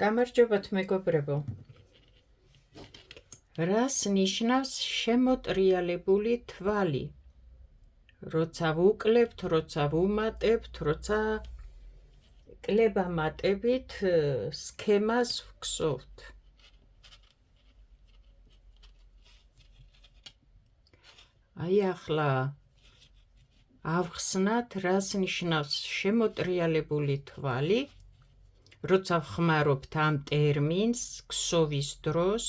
გამარჯობათ მეგობრებო. რას ნიშნავს შემოტრიალებული თვალი? როცა ვუკლებთ, როცა ვუმატებთ, როცა კლება მატებით სქემას ვგსოვთ. აი ახლა ავხსნათ, რას ნიშნავს შემოტრიალებული თვალი, როცა ვხმარობთ ამ ტერმინს ქსოვის დროს,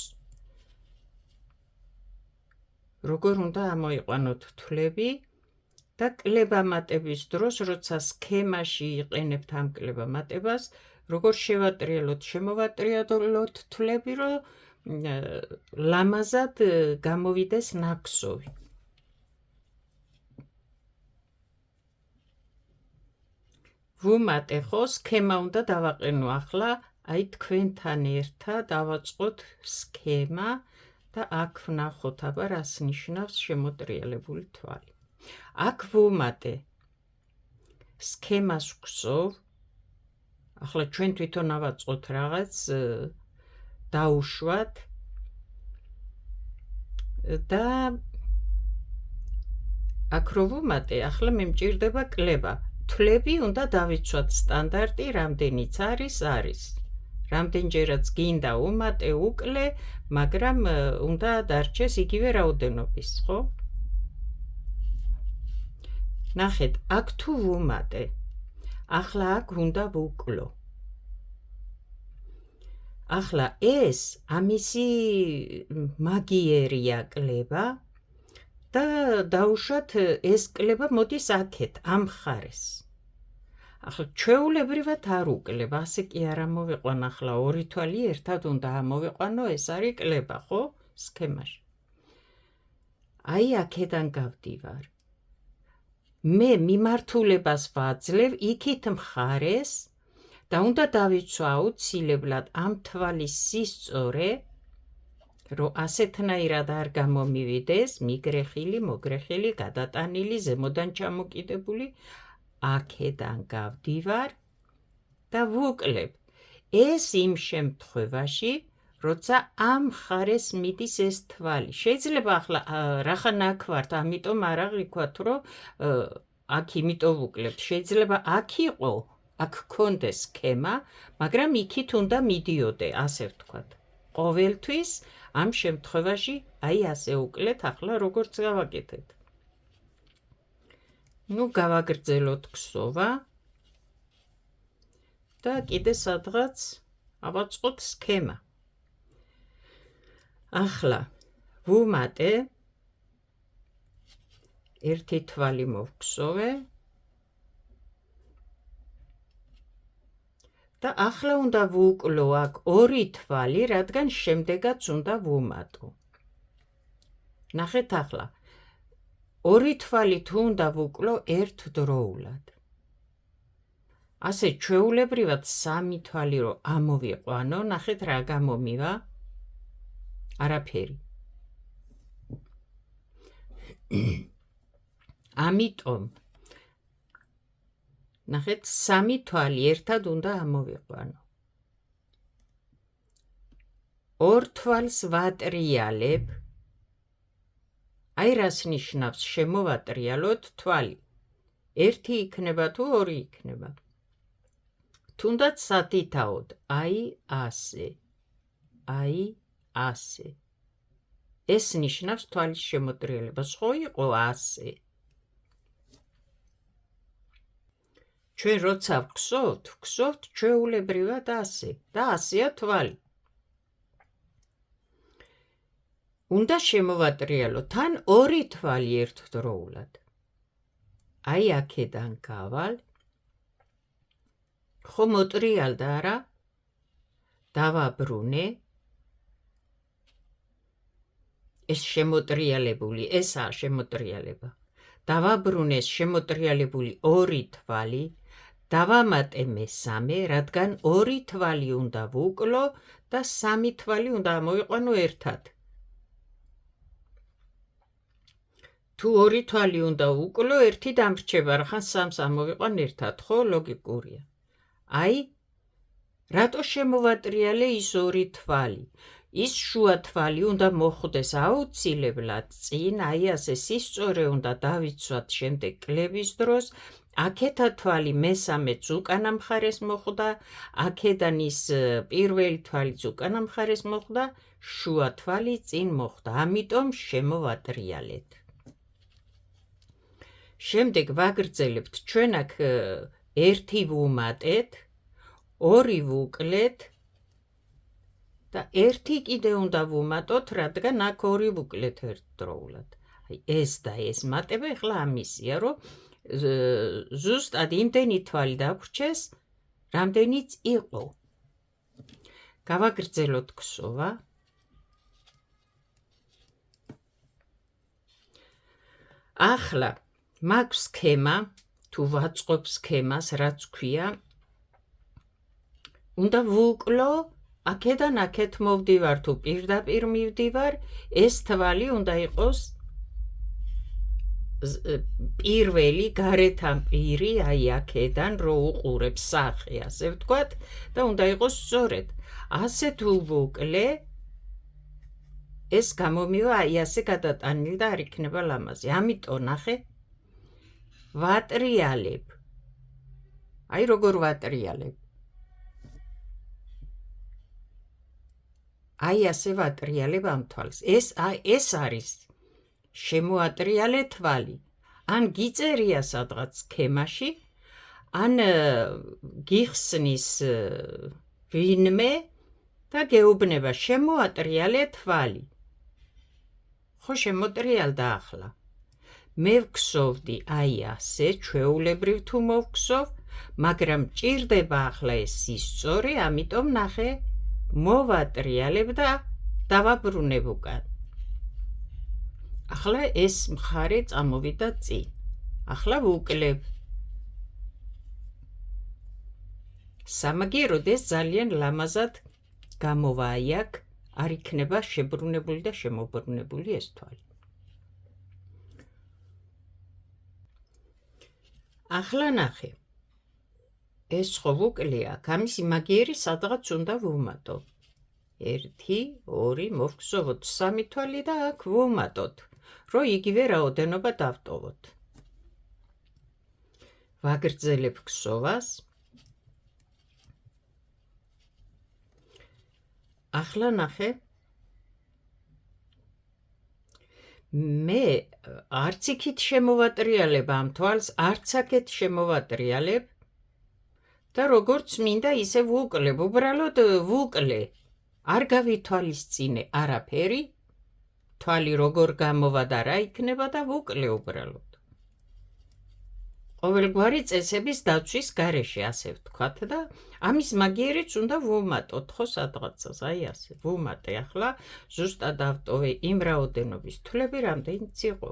როგორ უნდა ამოიყვანოთ თვლები და კლება-მატების დროს, როცა სქემაში იყენებთ ამ კლება-მატებას, როგორ შევატრიალოთ, შემოვატრიალოთ თვლები, რომ ლამაზად გამოვიდეს ნაქსოვი. ვუმატე ხო, სქემა უნდა დავაყენო ახლა, აი თქვენთან ერთად დავაწყოთ სქემა და აქ ვნახოთ აბა რას ნიშნავს შემოტრიალებული თვალი. აქ ვუმატე სქემას ვგსოვ, ახლა ჩვენ თვითონ ავაწყოთ რაღაც დაუშვათ და აქ რო ვუმატე, ახლა მე მჭირდება კლება. თვლები უნდა დავიცვათ სტანდარტი, რამდენიც არის. რამდენჯერაც გინდა უმატე, უკლე, მაგრამ უნდა დარჩეს იგივე რაოდენობის, ხო? ნახეთ, აქ თუ ვუმატე, ახლა აქ უნდა ვუკლო. ახლა ეს ამისი მაგიერია კლება და დაუშვათ ეს კლება მოდის აქეთ, ამ მხარეს. ახლა ჩვეულებრივად არ უკლებ, ასე კი არ ამოვიყვან, ახლა ორი თვალი ერთად უნდა ამოვიყვანო, ეს არის კლება, ხო? სქემაში. აი აქედან გავდივარ. მე მიმართულებას ვაძლევ იქით მხარეს და უნდა დავიცვა აუცილებლად ამ თვალის სისწორე, რომ ასეთნაირად არ გამომივიდეს მიგრეხილი, მოგრეხილი, გადატანილი, ზემოდან ჩამოკიდებული, აქედან გავდივარ და ვუკლებ. ეს იმ შემთხვევაში, როცა ამ მხარეს მიდის ეს თვალი. შეიძლება ახლა რახან აქ ვართ, ამიტომ არ აღვიქვათ, რომ აქ იმიტომ ვუკლებთ. შეიძლება აქ იყო, აქ გქონდეს სქემა, მაგრამ იქით უნდა მიდიოდე, ასე ვთქვათ. ყოველთვის ამ შემთხვევაში აი ასე უკლეთ, ახლა როგორც გავაკეთეთ. გავაგრძელოთ ქსოვა და კიდე სადღაც ავაწყოთ სქემა. ახლა ვუმატე, ერთი თვალი მოვგსოვე და ახლა უნდა ვუკლო აქ ორი თვალი, რადგან შემდეგაც უნდა ვუმატო. ნახეთ ახლა, ორი თვალი თუ უნდა ვუკლო ერთდროულად. ასე ჩვეულებრივად სამი თვალი რო ამოვიყვანო, ნახეთ რა გამომივა? არაფერი. ამიტომ ნახეთ, სამი თვალი ერთად უნდა ამოვიყვანო. ორ თვალს ვატრიალებ. აი რას ნიშნავს შემოვატრიალოთ თვალი. ერთი იქნება თუ ორი იქნება. თუნდაც სათითაოდ, აი ასე. აი ასე. ეს ნიშნავს თვალის შემოტრიალებას, ხო იყო ასე. ჩვენ როცა ვგსოვთ ჩვეულებრივად ასე და ასეა თვალი. უნდა შემოვატრიალოთ თან ორი თვალი ერთდროულად. აი აქედან გავალ. ხო მოტრიალდა რა? დავაბრუნე. ეს შემოტრიალებული, ესაა შემოტრიალება. დავაბრუნე შემოტრიალებული ორი თვალი, დავამატე მესამე, რადგან ორი თვალი უნდა ვუკლო და სამი თვალი უნდა ამოვიყვანო ერთად. თუ ორი თვალი უნდა ვუკლო, ერთი დამრჩება, რახან სამს ამოვიყვან ერთად, ხო, ლოგიკურია. აი რატო შემოვატრიალე ის ორი თვალი? ის შუა თვალი უნდა მოხვდეს აუცილებლად წინ, აი ასე სისწორე უნდა დავიცვათ შემდეგ კლების დროს. აქეთა თვალი მესამეც უკანა მხარეს მოხვდა, აქედან ის პირველი თვალიც უკანა მხარეს მოხვდა, შუა თვალი წინ მოხვდა, ამიტომ შემოვატრიალეთ. შემდეგ ვაგრძელებთ, ჩვენ აქ ერთი ვუმატეთ, ორი ვუკლეთ და ერთი კიდე უნდა ვუმატოთ, რადგან აქ ორი ვუკლეთ ერთდროულად. აი ეს და ეს მატება ეხლა ამისია, რომ ზუსტად იმდენი თვალი დაგვრჩეს, რამდენიც იყო. გავაგრძელოთ ქსოვა. ახლა მაქვს სქემა, თუ ვაწყობ სქემას, რაც ქვია, უნდა ვუკლო, აქედან აქეთ მოვდივარ, თუ პირდაპირ მივდივარ, ეს თვალი უნდა იყოს პირველი გარეთან პირი, აი აქედან რო უყურებ სახე, ასე ვთქვათ, და უნდა იყოს სწორედ. ასე თუ ვუკლე, ეს გამომივა აი ასე გადატანილი და არ იქნება ლამაზი. ამიტომ ნახე, ვატრიალებ. აი როგორ ვატრიალებ. აი ასე ვატრიალებ ამ თვალს. ეს არის შემოატრიალე თვალი. ან გიწერია სადღაც სქემაში, ან გიხსნის ვინმე და გეუბნება შემოატრიალე თვალი. ხო შემოტრიალდა ახლა. მე ვქსოვდი აი ასე, ჩვეულებრივ თუ მოვქსოვ, მაგრამ ჭირდება ახლა ეს სისწორე, ამიტომ ნახე, მოვატრიალებ და დავაბრუნებ უკან. ახლა ეს მხარე წამოვიდა წინ. ახლა ვუკლებ. სამაგიეროდ ეს ძალიან ლამაზად გამოვა აი აქ, არ იქნება შებრუნებული და შემობრუნებული ეს თვალი. ახლა ნახე. ეს ხო ვუკლე აქ, ამისი მაგიერი სადღაც უნდა ვუმატო. 1, 2, მოვგზავნოთ 3 თვალი და აქ ვუმატოთ, რომ იგივე რაოდენობა დავტოვოთ. ვაგრძელებ ქსოვას. ახლა ნახე. მე არც იქით შემოვატრიალებ ამ თვალს, არც აქეთ შემოვატრიალებ და როგორც მინდა ისე ვუკლებ, უბრალოდ ვუკლე. არ გავითვალისწინე არაფერი, თვალი როგორ გამოვა და რა იქნება და ვუკლე უბრალოდ. ყოველგვარი წესების დაცვის გარეშე, ასე ვთქვათ და ამის მაგიერიც უნდა ვუმატოთ, ხო სადღაცას, აი ასე, ვუმატე ახლა, ზუსტად ავტოვე იმ რაოდენობის თვლები, რამდენიც იყო.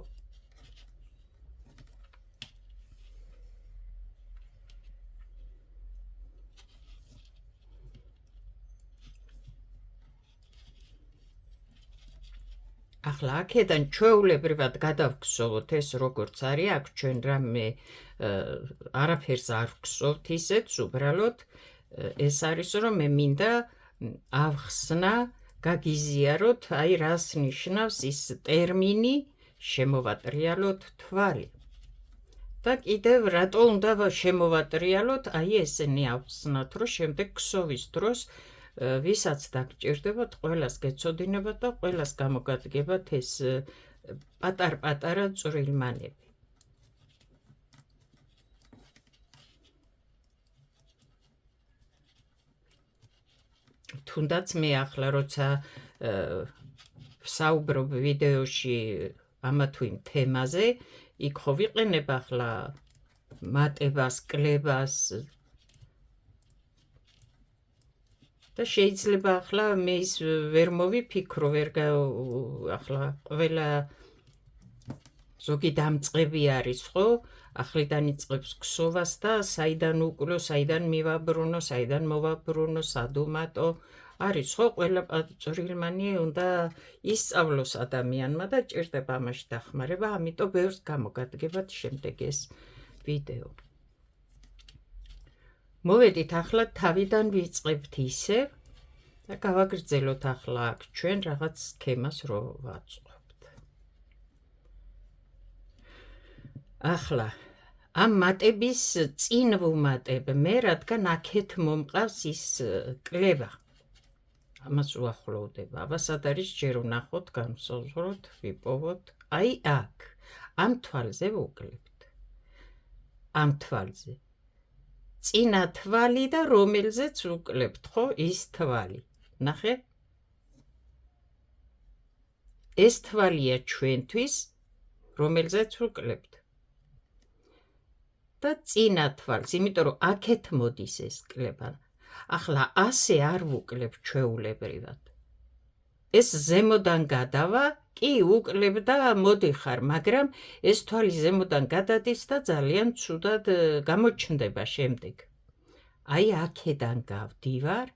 ახლა აქედან ჩვეულებრივად გადავგსოვოთ ეს როგორც არის, აქ ჩვენ რამე არაფერს არ ვგსოვთ ისეთ, უბრალოდ ეს არის, რომ მე მინდა ავხსნა, გაგიზიაროთ, აი რას ნიშნავს ის ტერმინი შემოვატრიალოთ თვალი. და კიდევ რატო უნდა შემოვატრიალოთ, აი ესენი ავხსნათ, რომ შემდეგ ქსოვის დროს ვისაც დაგჭირდებათ, ყველას გეცოდინებათ და ყველას გამოგადგებათ ეს პატარ-პატარა წვრილმანები. თუნდაც მე ახლა როცა ვსაუბრობ ვიდეოში ამა თუ იმ თემაზე, იქ ხო ვიყენებ ახლა მატებას, კლებას და შეიძლება ახლა მე ის ვერ მოვიფიქრო, ახლა ყველა ზოგი დამწყები არის, ხო? ახლიდან იწყებს ქსოვას და საიდან უკლო, საიდან მივაბრუნო, საიდან მოვაბრუნო, სად უმატო, არის ხო? ყველა წვრილმანი უნდა ისწავლოს ადამიანმა და ჭირდება ამაში დახმარება, ამიტომ ბევრს გამოგადგებათ შემდეგ ეს ვიდეო. მოვედით ახლა თავიდან ვიწყებთ ისევ და გავაგრძელოთ ახლა აქ ჩვენ რაღაც სქემას რო ვაწყობთ. ახლა ამ მატების წინ ვუმატებ მე, რადგან აქეთ მომყავს ის კლება. ამას უახლოვდება. აბასად არის ჯერ ვნახოთ, განვსაზღვროთ, ვიპოვოთ. აი აქ, ამ თვალზე ვუკლებთ. ამ თვალზე. წინა თვალი და რომელზეც ვუკლებთ, ხო, ის თვალი. ნახე? ეს თვალია ჩვენთვის, რომელზეც ვუკლებთ. და წინა თვალს, იმიტომ რომ აქეთ მოდის ეს კლება. ახლა ასე არ ვუკლებ ჩვეულებრივად. ეს ზემოდან გადავა, კი უკლებ და მოდიხარ, მაგრამ ეს თვალი ზემოდან გადადის და ძალიან ცუდად გამოჩნდება შემდეგ. აი აქედან გავდივარ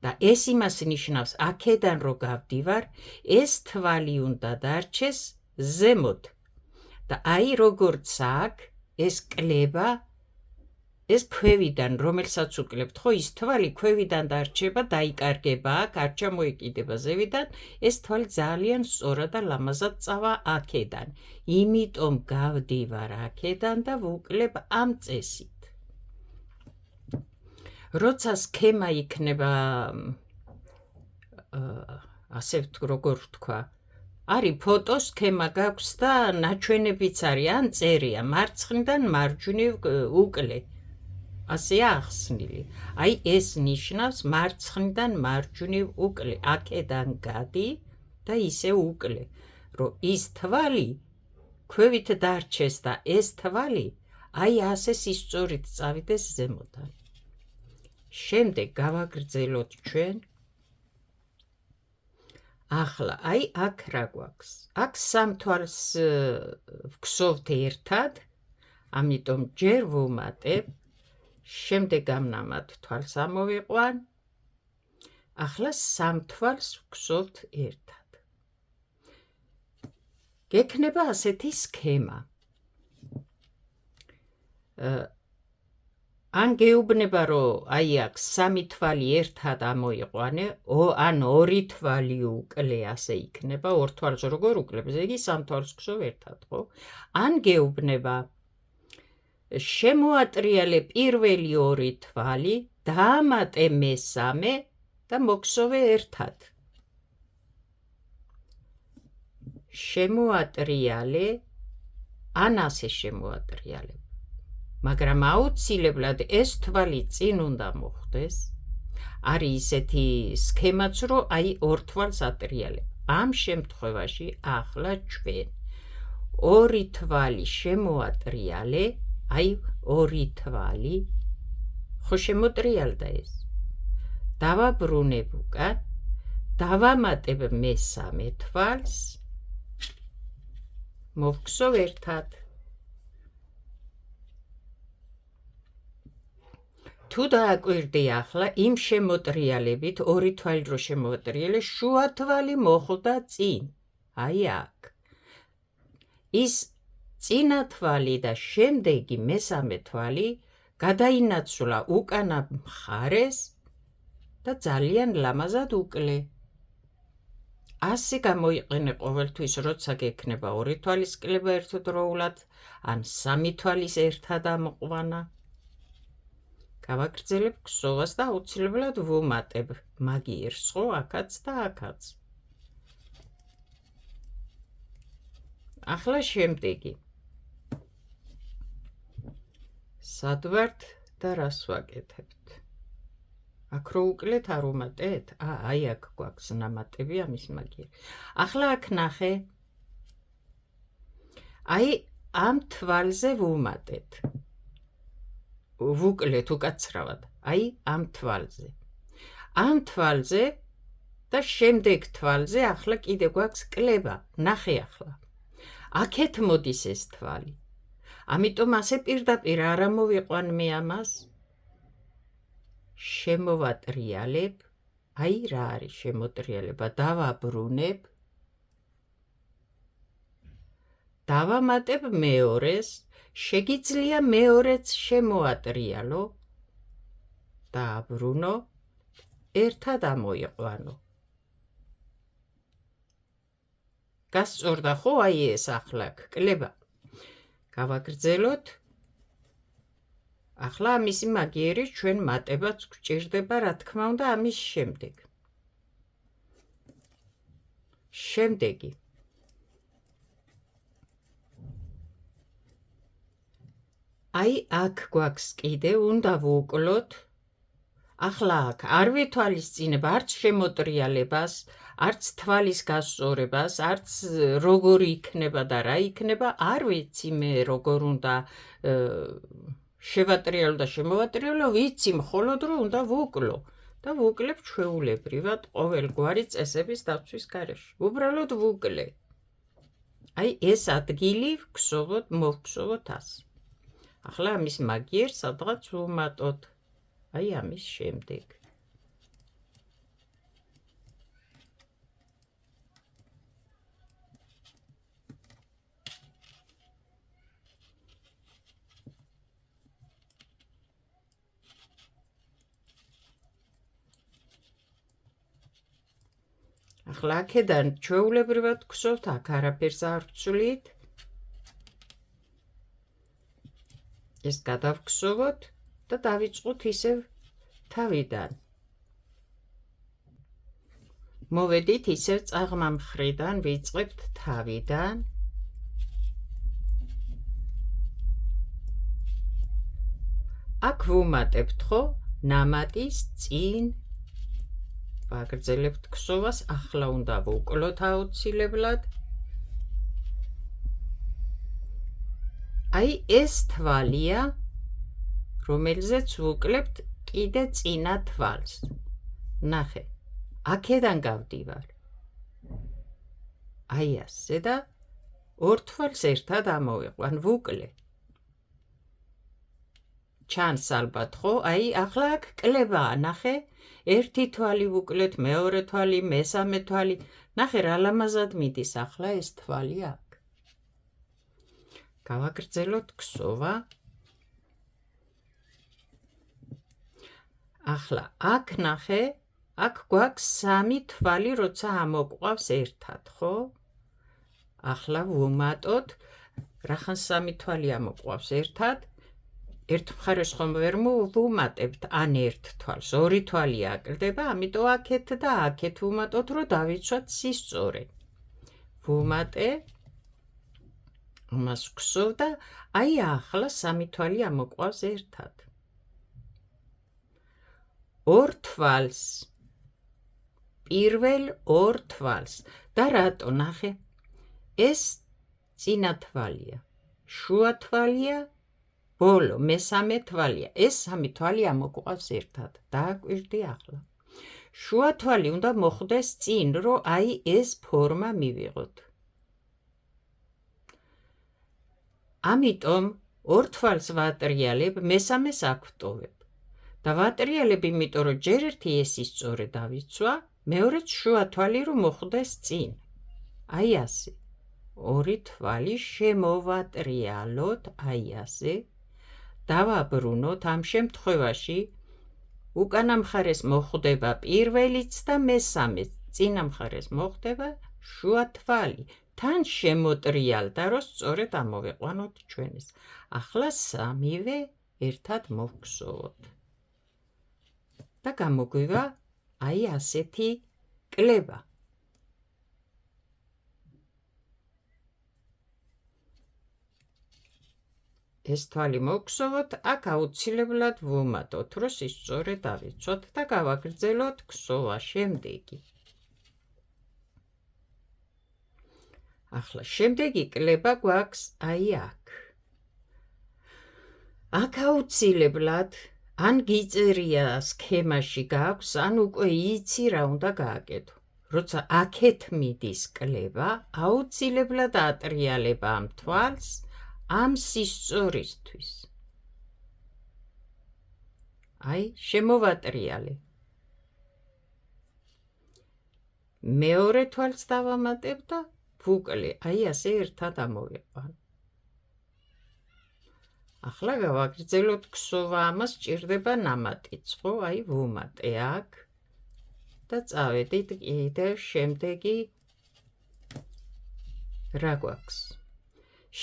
და ეს იმას ნიშნავს, აქედან რო გავდივარ, ეს თვალი უნდა დარჩეს ზემოთ. და აი როგორც აქ ეს კლება, ეს ქვევიდან, რომელსაც უკლებთ, ხო, ის თვალი ქვევიდან დარჩება, დაიკარგება აქ, არ ჩამოეკიდება ზევიდან, ეს თვალი ძალიან სწორად და ლამაზად წავა აქედან. იმიტომ გავდივარ აქედან და ვუკლებ ამ წესით. როცა სქემა იქნება, ასე როგორ ვთქვა, არის ფოტო სქემა გაქვს და ნაჩვენებიც არის, ან წერია მარცხნიდან მარჯვნივ უკლე. ასეა ახსნილი. აი ეს ნიშნავს მარცხნიდან მარჯვნივ უკლე, აქედან გადი და ისე უკლე, რომ ის თვალი ქვევით დარჩეს და ეს თვალი აი ასე სისწორით წავიდეს ზემოდან. შემდეგ გავაგრძელოთ ჩვენ. ახლა აი აქ რა გვაქვს? აქ სამ თვალს ვგსოვთ ერთად, ამიტომ ჯერ ვუმატებ, შემდეგ ამნამად თვალს ამოვიყვან. ახლა სამ თვალს ვგსოვთ ერთად. გექნება ასეთი სქემა. ან გეუბნება, რომ აი აქ სამი თვალი ერთად ამოიყვანე, ან ორი თვალი უკლე, ასე იქნება, ორ თვალს როგორ უკლებ, ესე იგი სამ თვალს ვგსოვ ერთად, ხო? ან გეუბნება, შემოატრიალე პირველი ორი თვალი, დაამატე მესამე და მოგსოვე ერთად. შემოატრიალე, ან ასე შემოატრიალებ. მაგრამ აუცილებლად ეს თვალი წინ უნდა მოხდეს. არის ისეთი სქემაც, რომ აი ორ თვალს ატრიალებ. ამ შემთხვევაში ახლა ჩვენ ორი თვალი შემოატრიალე, აი ორი თვალი, ხო შემოტრიალდა ეს. დავაბრუნებ უკან, დავამატებ მესამე თვალს, მოვგსოვ ერთად. თუ დააკვირდი ახლა, იმ შემოტრიალებით, ორი თვალი რო შემოატრიალე, შუა თვალი მოხვდა წინ. აი აქ. ის წინა თვალი და შემდეგი მესამე თვალი გადაინაცვლა უკანა მხარეს და ძალიან ლამაზად უკლე. ასე გამოიყენე ყოველთვის, როცა გექნება ორი თვალის კლება ერთდროულად, ან სამი თვალის ერთად ამოყვანა. გავაგრძელებ ქსოვას და აუცილებლად ვუმატებ მაგიერს, ხო, აქაც და აქაც. ახლა შემდეგი. სად ვართ და რას ვაკეთებთ? აქ რო უკლეთ არ უმატეთ? აი აქ გვაქვს ნამატები ამის მაგიერი. ახლა აქ ნახე. აი ამ თვალზე ვუმატეთ. ვუკლეთ უკაცრავად. აი ამ თვალზე. ამ თვალზე და შემდეგ თვალზე ახლა კიდე გვაქვს კლება. ნახე ახლა. აქეთ მოდის ეს თვალი. ამიტომ ასე პირდაპირ არ ამოვიყვან მე ამას. შემოვატრიალებ, აი რა არის შემოტრიალება, დავაბრუნებ, დავამატებ მეორეს, შეგიძლია მეორეც შემოატრიალო, დააბრუნო, ერთად ამოიყვანო. გასწორდა ხო აი ეს ახლა კლება? გავაგრძელოთ. ახლა ამისი მაგიერი ჩვენ მატებაც გვჭირდება, რა თქმა უნდა, ამის შემდეგ. შემდეგი. აი აქ გვაქვს კიდე უნდა ვუკლოთ. ახლა აქ არ ვითვალისწინებ არც შემოტრიალებას, არც თვალის გასწორებას, არც როგორი იქნება და რა იქნება, არ ვიცი მე როგორ უნდა შევატრიალო და შემოვატრიალო, ვიცი მხოლოდ რომ უნდა ვუკლო და ვუკლებ ჩვეულებრივად ყოველგვარი წესების დაცვის გარეშე. უბრალოდ ვუკლე. აი ეს ადგილი მოვგსოვოთ ასე. ახლა ამის მაგიერს სადღაც ვუმატოთ. აი ამის შემდეგ. ახლა აქედან ჩვეულებრივად გვგსოვთ, აქ არაფერს არ ვცვლით. ეს გადავგსოვოთ და დავიწყოთ ისევ თავიდან. მოვედით ისევ წაღმა მხრიდან, ვიწყებთ თავიდან. აქ ვუმატებთ ხო ნამატის წინ. ვაგრძელებთ ქსოვას, ახლა უნდა ვუკლოთ აუცილებლად. აი ეს თვალია, რომელზეც ვუკლებთ კიდე წინა თვალს. ნახე, აქედან გავდივარ. აი ასე და ორ თვალს ერთად ამოვიყვან, ვუკლე. ჩანს ალბათ ხო? აი ახლა აქ კლებაა, ნახე, ერთი თვალი ვუკლეთ, მეორე თვალი, მესამე თვალი. ნახე რა ლამაზად მიდის ახლა ეს თვალი აქ. გავაგრძელოთ ქსოვა. ახლა აქ ნახე, აქ გვაქვს სამი თვალი, როცა ამოყვავს ერთად, ხო? ახლა ვუმატოთ, რახან სამი თვალი ამოყვავს ერთად. ერთ მხარეს ხომ ვერ ვუმატებთ ან ერთ თვალს, ორი თვალი აკლდება, ამიტომ აქეთ და აქეთ ვუმატოთ, რომ დავიცვათ სისწორე. ვუმატე, ამას ვქსოვ და აი ახლა სამი თვალი ამოყვავს ერთად. ორ თვალს, პირველ ორ თვალს და რატო ნახე? ეს წინა თვალია, შუა თვალია, ბოლო, მესამე თვალია. ეს სამი თვალი ამოყვავს ერთად. დააკვირდი ახლა. შუა თვალი უნდა მოხვდეს წინ, რომ აი ეს ფორმა მივიღოთ. ამიტომ ორ თვალს ვატრიალებ, მესამეს აქ ვტოვებ. და ვატრიალებ, იმიტომ რომ ჯერ ერთი ესი სწორე დავიცვა, მეორეც შუა თვალი რომ მოხვდეს წინ. აი ასე. ორი თვალი შემოვატრიალოთ, აი ასე. დავაბრუნოთ, ამ შემთხვევაში უკანა მხარეს მოხვდება პირველიც და მესამეც, წინა მხარეს მოხვდება შუა თვალი. თან შემოტრიალდა, რომ სწორედ ამოვიყვანოთ ჩვენ ეს. ახლა სამივე ერთად მოვგსოვოთ. და გამოგვივა აი ასეთი კლება. ეს თვალი მოვგსოვოთ, აქ აუცილებლად ვუმატოთ, რომ სისწორე დავიცვათ და გავაგრძელოთ ქსოვა შემდეგი. ახლა შემდეგი კლება გვაქვს აი აქ. აქ აუცილებლად ან გიწერია სქემაში გაქვს, ან უკვე იცი რა უნდა გააკეთო. როცა აქეთ მიდის კლება, აუცილებლად ატრიალება ამ თვალს, ამ სისწორისთვის. აი, შემოვატრიალე. მეორე თვალს დავამატებ და ვუკლე, აი ასე ერთად ამოვიყვან. ახლა გავაგრძელოთ ქსოვა, ამას ჭირდება ნამატიც, ხო? აი ვუმატე აქ და წავედით კიდევ შემდეგი რა გვაქვს?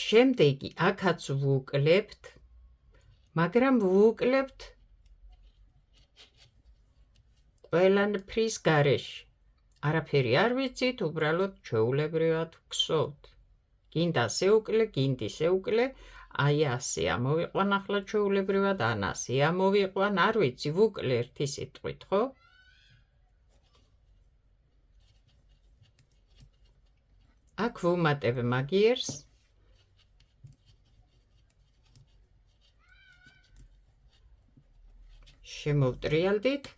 შემდეგი აქაც ვუკლებთ, მაგრამ ვუკლებთ ყველაფრის გარეშე. არაფერი არ ვიცით, უბრალოდ ჩვეულებრივად ვქსოვთ. გინდა ასე უკლე, გინდა ისე უკლე, აი ასე ამოვიყვან ახლა ჩვეულებრივად, ან ასე ამოვიყვან, არ ვიცი, ვუკლე ერთი სიტყვით, ხო? აქ ვუმატებ მაგიერს. შემოვტრიალდით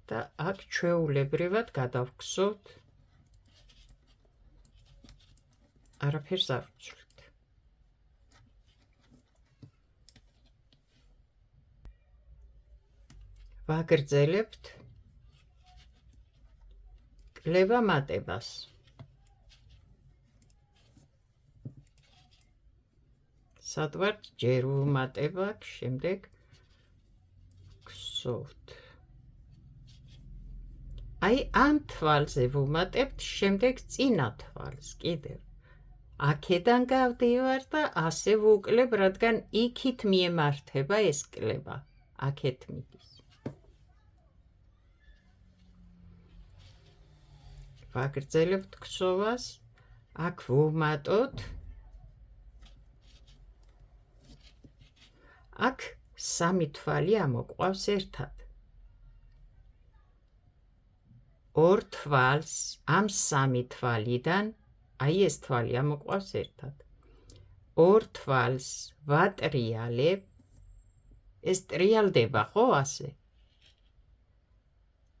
და აქ ჩვეულებრივად გადავხსოვთ. არაფერს არ ვცვლით. ვაგრძელებთ კლება მატებას. სად ვართ? ჯერ ვუმატებ აქ, შემდეგ ვხსოვთ. აი ამ თვალზე ვუმატებთ, შემდეგ წინა თვალს კიდევ. აქედან გავდივარ და ასე ვუკლებ, რადგან იქით მიემართება ეს კლება. აქეთ მიდის. ვაგრძელებთ ქსოვას, აქ ვუმატოთ. აქ სამი თვალი ამოყვავს ერთად. ორ თვალს ამ სამი თვალიდან, აი ეს თვალი ამოყვავს ერთად. ორ თვალს ვატრიალებ, ეს ტრიალდება, ხო ასე?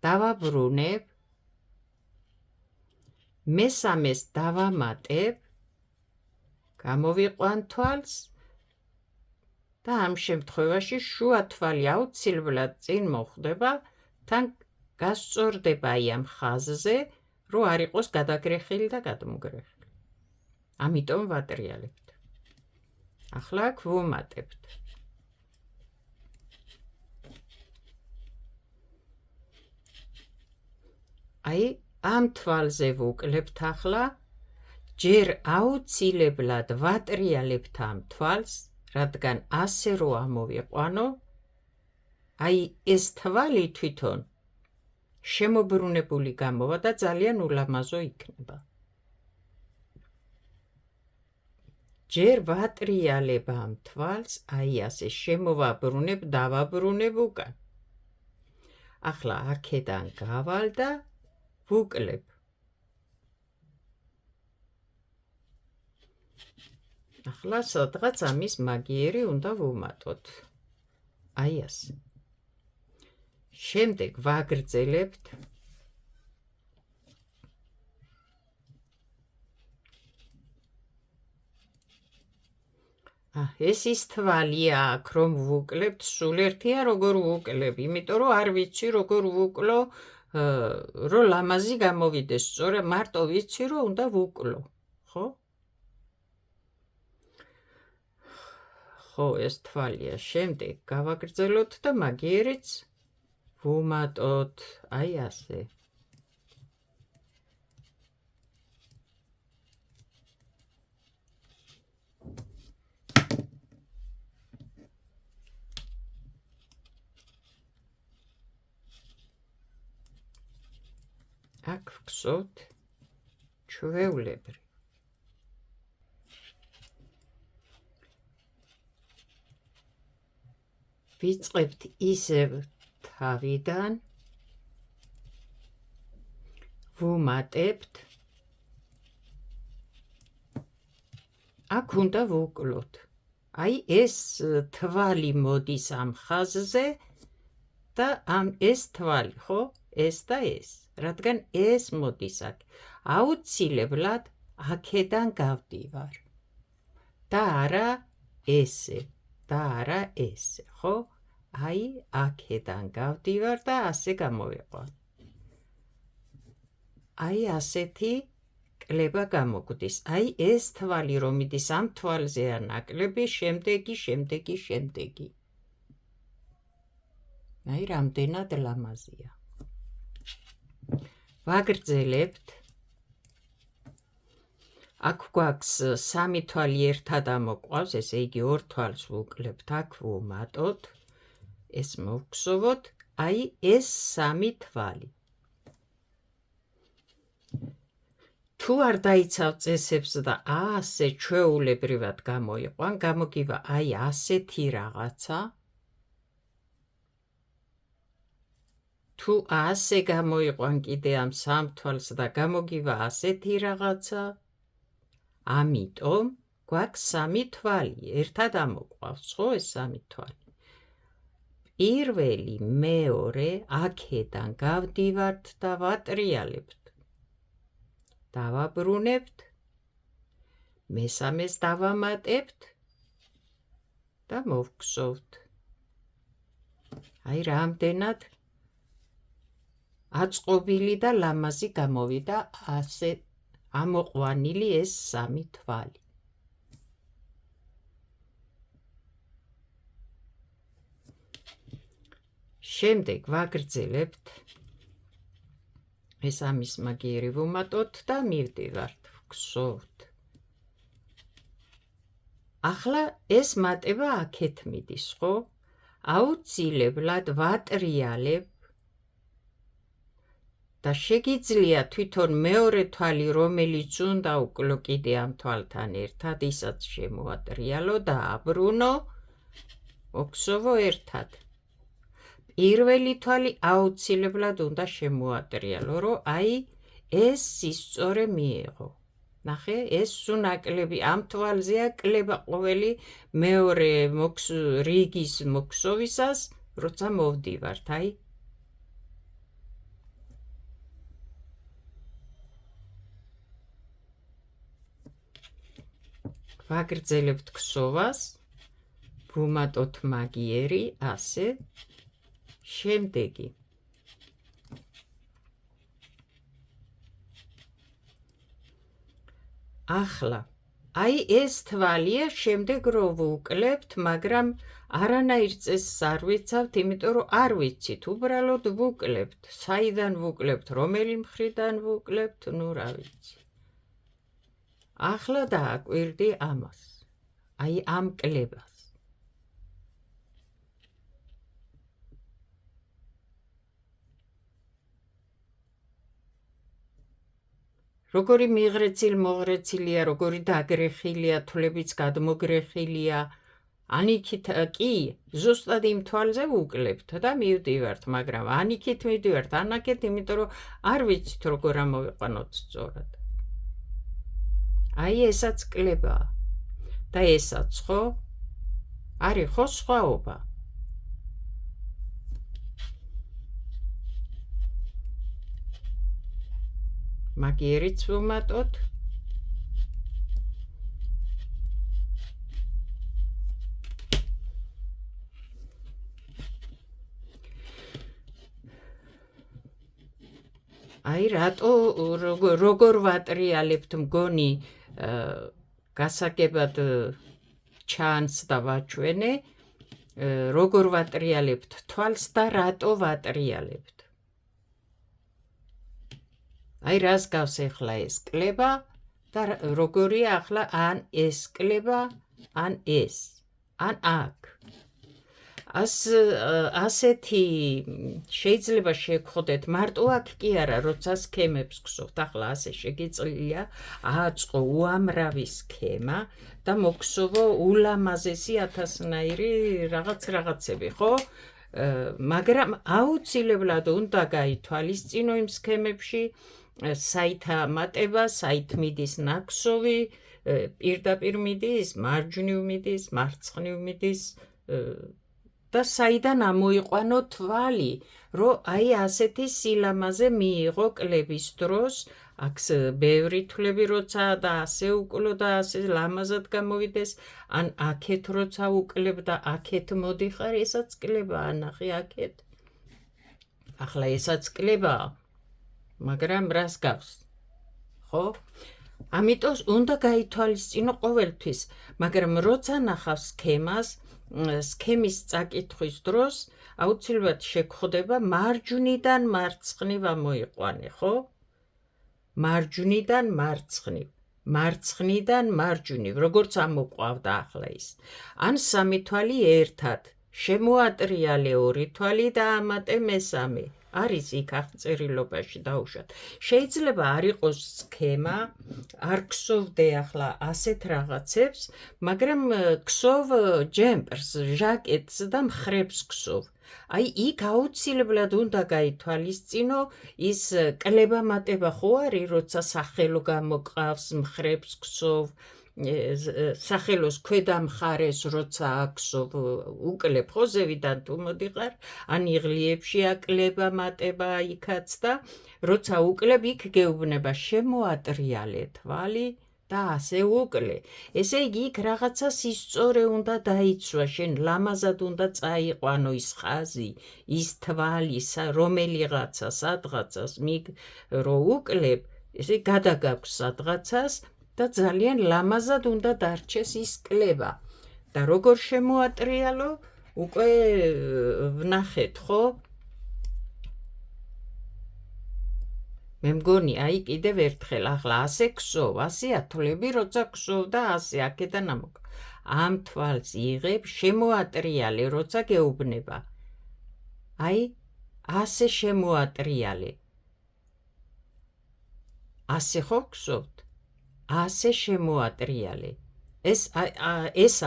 დავაბრუნებ, მესამეს დავამატებ, გამოვიყვან თვალს და ამ შემთხვევაში შუა თვალი აუცილებლად წინ მოხვდება, თან გასწორდება აი ამ ხაზზე, რომ არ იყოს გადაგრეხილი და გადმოგრეხილი. ამიტომ ვატრიალებთ. ახლა აქ ვუმატებთ. აი ამ თვალზე ვუკლებთ ახლა, ჯერ აუცილებლად ვატრიალებთ ამ თვალს, რადგან ასე რო ამოვიყვანო, აი ეს თვალი თვითონ შემობრუნებული გამოვა და ძალიან ულამაზო იქნება. ჯერ ვატრიალებ ამ თვალს, აი ასე შემოვაბრუნებ, დავაბრუნებ უკან. ახლა აქედან გავალ და ვუკლებ. ახლა სადღაც ამის მაგიერი უნდა ვუმატოთ. აი ასე. შემდეგ ვაგრძელებთ. ეს ის თვალია აქ, რომ ვუკლებთ, სულ ერთია როგორ ვუკლებ, იმიტომ რომ არ ვიცი როგორ ვუკლო, რომ ლამაზი გამოვიდეს, სწორედ მარტო ვიცი რომ უნდა ვუკლო, ხო? ხო, ეს თვალია. შემდეგ გავაგრძელოთ და მაგიერიც ვუმატოთ, აი ასე. აქ ვხსოვთ ჩვეულებრივ. ვიწყებთ ისევ თავიდან, ვუმატებთ. აქ უნდა ვუკლოთ. აი ეს თვალი მოდის ამ ხაზზე და ეს თვალი, ხო? ეს და ეს. რადგან ეს მოდის აქ. აუცილებლად აქედან გავდივარ. და არა ესე. და არა ესე, ხო? აი აქედან გავდივარ და ასე გამოვიყვან. აი ასეთი კლება გამოგვდის. აი ეს თვალი რომ მიდის ამ თვალზეა ნაკლები, შემდეგი. აი რამდენად ლამაზია. ვაგრძელებთ. აქ გვაქვს 3 თვალი ერთად ამოყვავს, ესე იგი 2 თვალს ვუკლებთ, აქ ვუმატოთ, ეს მოვგსოვოთ, აი ეს 3 თვალი. თუ არ დაიცავ წესებს და ასე ჩვეულებრივად გამოიყვან, გამოგივა აი ასეთი რაღაცა. თუ ასე გამოიყვან კიდე ამ 3 თვალს და გამოგივა ასეთი რაღაცა, ამიტომ გვაქვს 3 თვალი, ერთად ამოყვავს, ხო ეს 3 თვალი. პირველი, მეორე, აქედან გავდივართ და ვატრიალებთ. დავაბრუნებთ, მესამეს დავამატებთ და მოვგსოვთ. აი რამდენად აწყობილი და ლამაზი გამოვიდა ასე ამოყვანილი ეს 3 თვალი. შემდეგ ვაგრძელებთ. ეს ამის მაგიერი ვუმატოთ და მივდივართ, ვგსოვთ. ახლა ეს მატება აქეთ მიდის, ხო? აუცილებლად ვატრიალებ და შეგიძლია თვითონ მეორე თვალი, რომელიც უნდა უკლო კიდე ამ თვალთან ერთად, ისაც შემოატრიალო და აბრუნო, მოგსოვო ერთად. პირველი თვალი აუცილებლად უნდა შემოატრიალო, რომ აი ეს სისწორე მიიღო. ნახე, ეს სუნაკლები ამ თვალზეა კლება ყოველი მეორე რიგის მოგსოვისას, როცა მოვდივართ, აი. ვაგრძელებთ ქსოვას, ვუმატოთ მაგიერი, ასე. შემდეგი. ახლა, აი ეს თვალია, შემდეგ რო ვუკლებთ, მაგრამ არანაირ წესს არ ვიცავთ, იმიტომ რომ არ ვიცით, უბრალოდ ვუკლებთ, საიდან ვუკლებთ, რომელი მხრიდან ვუკლებთ, ნუ რა ვიცი. ახლა დააკვირდი ამას, აი ამ კლებას. როგორი მოღრეცილია, როგორი დაგრეხილია, თვლებიც გადმოგრეხილია, ანიქით კი ზუსტად იმ თვალზე ვუკლებთ და მივდივართ, მაგრამ ანიქით მივდივართ, ანაკეთ, იმიტომ რომ არ ვიცით როგორ ამოვიყვანოთ სწორად. აი ესაც კლებაა და ესაც, ხო? არის ხო სხვაობა? მაგიერიც ვუმატოთ. აი რატო როგორ ვატრიალებთ მგონი გასაგებად ჩანს და ვაჩვენე, როგორ ვატრიალებთ თვალს და რატო ვატრიალებთ. აი რას გავს ახლა ეს კლება და როგორია ახლა ან ეს კლება, ან ეს, ან აქ. ასეთი შეიძლება შეგხვდეთ, მარტო აქ კი არა, როცა სქემებს გსოვთ, ახლა ასე შეგიძლია აწყო უამრავი სქემა და მოგსოვო ულამაზესი ათასნაირი რაღაცები, ხო? მაგრამ აუცილებლად უნდა გაითვალისწინო იმ სქემებში, საითა მატება, საით მიდის ნაქსოვი, პირდაპირ მიდის, მარჯვნივ მიდის, მარცხნივ მიდის და საიდან ამოიყვანო თვალი, რომ აი ასეთი სილამაზე მიიღო კლების დროს, აქ ბევრი თვლები როცა და ასე უკლო და ასე ლამაზად გამოვიდეს, ან აქეთ როცა უკლებ და აქეთ მოდიხარ, ესაც კლებაა, ნახე აქეთ. ახლა ესაც კლებაა, მაგრამ რას გავს? ხო? ამიტომ უნდა გაითვალისწინო ყოველთვის, მაგრამ როცა ნახავს სქემას, სქემის წაკითხვის დროს აუცილებლად შეგხვდება მარჯვნიდან მარცხნივ ამოიყვანე, ხო? მარჯვნიდან მარცხნივ, მარცხნიდან მარჯვნივ, როგორც ამოყვავდა ახლა ის. ან სამი თვალი ერთად, შემოატრიალე ორი თვალი და ამატე მესამე. არის იქ აღწერილობაში დაუშვათ. შეიძლება არ იყოს სქემა, არ ქსოვდე ახლა ასეთ რაღაცებს, მაგრამ ქსოვ ჯემპერს, ჟაკეტს და მხრებს ქსოვ. აი იქ აუცილებლად უნდა გაითვალისწინო ის კლება-მატება ხო არის, როცა სახელო გამოყავს, მხრებს ქსოვ, სახელოს ქვედა მხარეს როცა აქსოვ უკლებ ხო ზევიდან თუ მოდიყარ, ან იღლიებში აკლება-მატება იქაც და როცა უკლებ იქ გეუბნება შემოატრიალე თვალი და ასე უკლე. ესე იგი იქ რაღაცა სისწორე უნდა დაიცვა, შენ ლამაზად უნდა წაიყვანო ის ხაზი, ის თვალი, რომელიღაცა სადღაცას რო უკლებ, ესე გადაგაქვს სადღაცას და ძალიან ლამაზად უნდა დარჩეს ის კლება. და როგორ შემოატრიალო, უკვე ვნახეთ, ხო? მე მგონი, აი კიდევ ერთხელ, ახლა ასე ქსოვ, ასე ათვლები, როცა ქსოვ და ასე აქედან ამ თვალს იღებ, შემოატრიალე, როცა გეუბნება. აი, ასე შემოატრიალე. ასე ხო ქსოვთ? ასე შემოატრიალე. ეს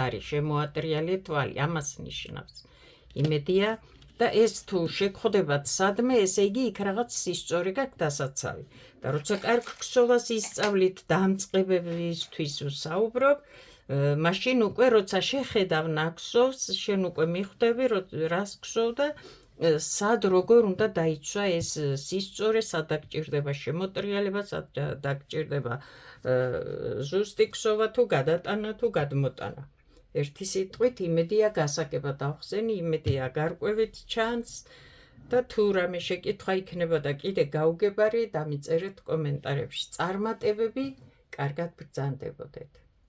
არის შემოატრიალე თვალი, ამას ნიშნავს. იმედია და ეს თუ შეგხვდებათ სადმე, ესე იგი იქ რაღაც სისწორი გაქვს დასაცავი. და როცა კარგ ქსოვას ისწავლით დამწყებებისთვის ვსაუბრობ, მაშინ უკვე როცა შეხედავ ნაქსოვს, შენ უკვე მიხვდები, რას ქსოვ და სად როგორ უნდა დაიცვა ეს სისწორე, სად დაგჭირდება შემოტრიალება, სად დაგჭირდება ზუსტი ქსოვა თუ გადატანა თუ გადმოტანა. ერთი სიტყვით, იმედია გასაგებად ავხსენი, იმედია გარკვევით ჩანს და თუ რამე შეკითხვა იქნება და კიდე გაუგებარი, დამიწერეთ კომენტარებში. წარმატებები, კარგად ბრძანდებოდეთ.